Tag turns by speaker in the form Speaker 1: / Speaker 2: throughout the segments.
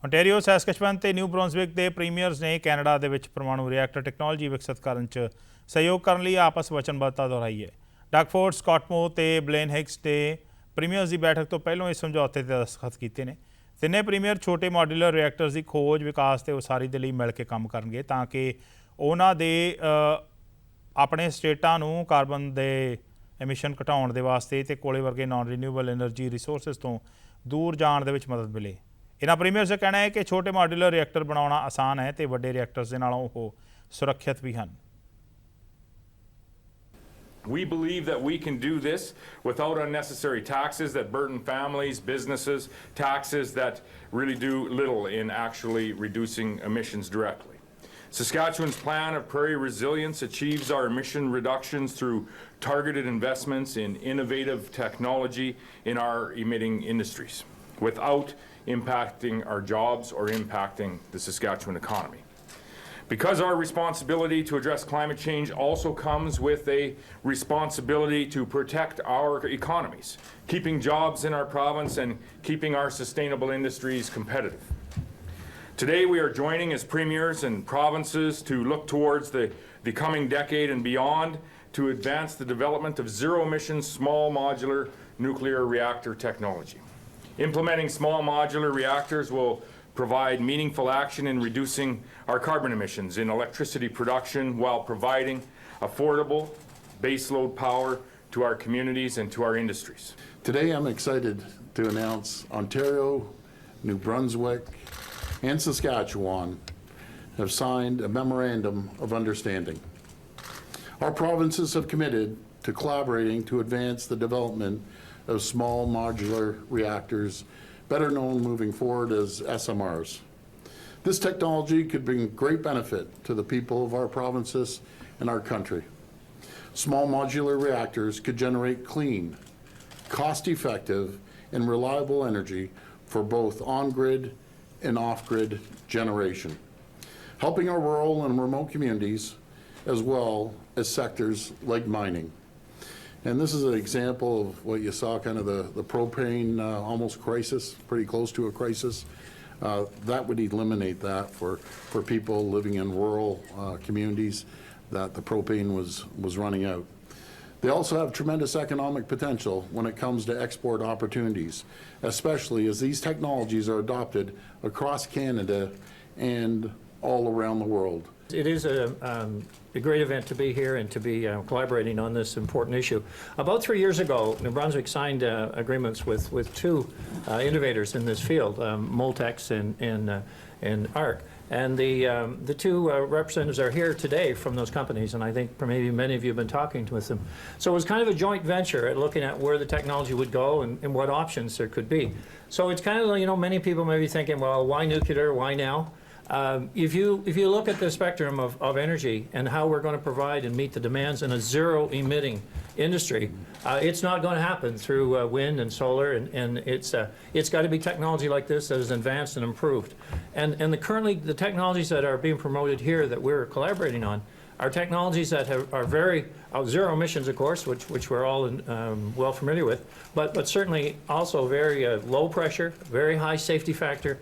Speaker 1: Ontario, सैस्कचुअन ते new ब्रुंसविक के premiers ने कैनेडा दे विच परमाणु रिएक्टर टैक्नोलॉजी विकसित करने च सहयोग करने लिए आपस वचनबद्धता दोहराई है। डगफोर्ड, स्कॉटमो ते ब्लेन हिग्स ने प्रीमियर्स की बैठक तो पहलों इस समझौते ते दस्तखत किए हैं। तिन्ने प्रीमियर छोटे मॉड्यूलर रिएक्टर्स की खोज, विकास ते उसारी दे लई मिल के काम करनगे ताकि उन्हां दे अपने स्टेटां नूं कार्बन दे एमिशन घटाउण दे वास्ते ते कोले वर्गे नॉन रीन्यूएबल एनर्जी रिसोर्सिस तो दूर जाण दे विच मदद मिले। इन्हां प्रीमियर्स का कहना है कि छोटे मॉड्यूलर रिएक्टर बनाउणा आसान है तो वड्डे रिएक्टर्स दे नालों ओह सुरक्षित भी हैं।
Speaker 2: We believe that we can do this without unnecessary taxes that burden families, businesses, taxes that really do little in actually reducing emissions directly. Saskatchewan's plan of prairie resilience achieves our emission reductions through targeted investments in innovative technology in our emitting industries without impacting our jobs or impacting the Saskatchewan economy. Because our responsibility to address climate change also comes with a responsibility to protect our economies, keeping jobs in our province and keeping our sustainable industries competitive. Today we are joining as premiers and provinces to look towards the coming decade and beyond to advance the development of zero-emission small modular nuclear reactor technology. Implementing small modular reactors will provide meaningful action in reducing our carbon emissions in electricity production while providing affordable baseload power to our communities and to our industries.
Speaker 3: Today I'm excited to announce Ontario, New Brunswick, and Saskatchewan have signed a memorandum of understanding. Our provinces have committed to collaborating to advance the development of small modular reactors, better known moving forward as SMRs. This technology could bring great benefit to the people of our provinces and our country. Small modular reactors could generate clean, cost-effective, and reliable energy for both on-grid and off-grid generation, helping our rural and remote communities as well as sectors like mining. And this is an example of what you saw, kind of the propane almost crisis, pretty close to a crisis. That would eliminate that for people living in rural communities that the propane was running out. They also have tremendous economic potential when it comes to export opportunities, especially as these technologies are adopted across Canada and all around the world.
Speaker 4: It is a great event to be here and to be collaborating on this important issue. About 3 years ago, New Brunswick signed agreements with two innovators in this field, Moltex and ARC. And the two representatives are here today from those companies, and I think maybe many of you have been talking with them. So it was kind of a joint venture at looking at where the technology would go and what options there could be. So it's kind of, you know, many people may be thinking, well, why nuclear, why now? If you look at the spectrum of energy and how we're going to provide and meet the demands in a zero-emitting industry, it's not going to happen through wind and solar, and it's got to be technology like this that is advanced and improved. And currently the technologies that are being promoted here that we're collaborating on are technologies that are very zero emissions, of course, which we're all well familiar with, but certainly also very low pressure, very high safety factor,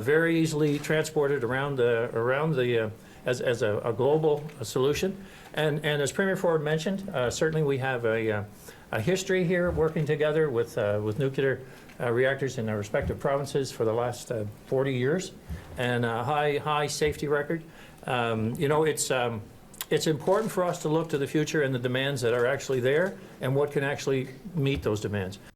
Speaker 4: very easily transported around as a global solution. And as Premier Ford mentioned, certainly we have a history here working together with nuclear reactors in our respective provinces for the last 40 years, and a high safety record. You know, it's important for us to look to the future and the demands that are actually there and what can actually meet those demands.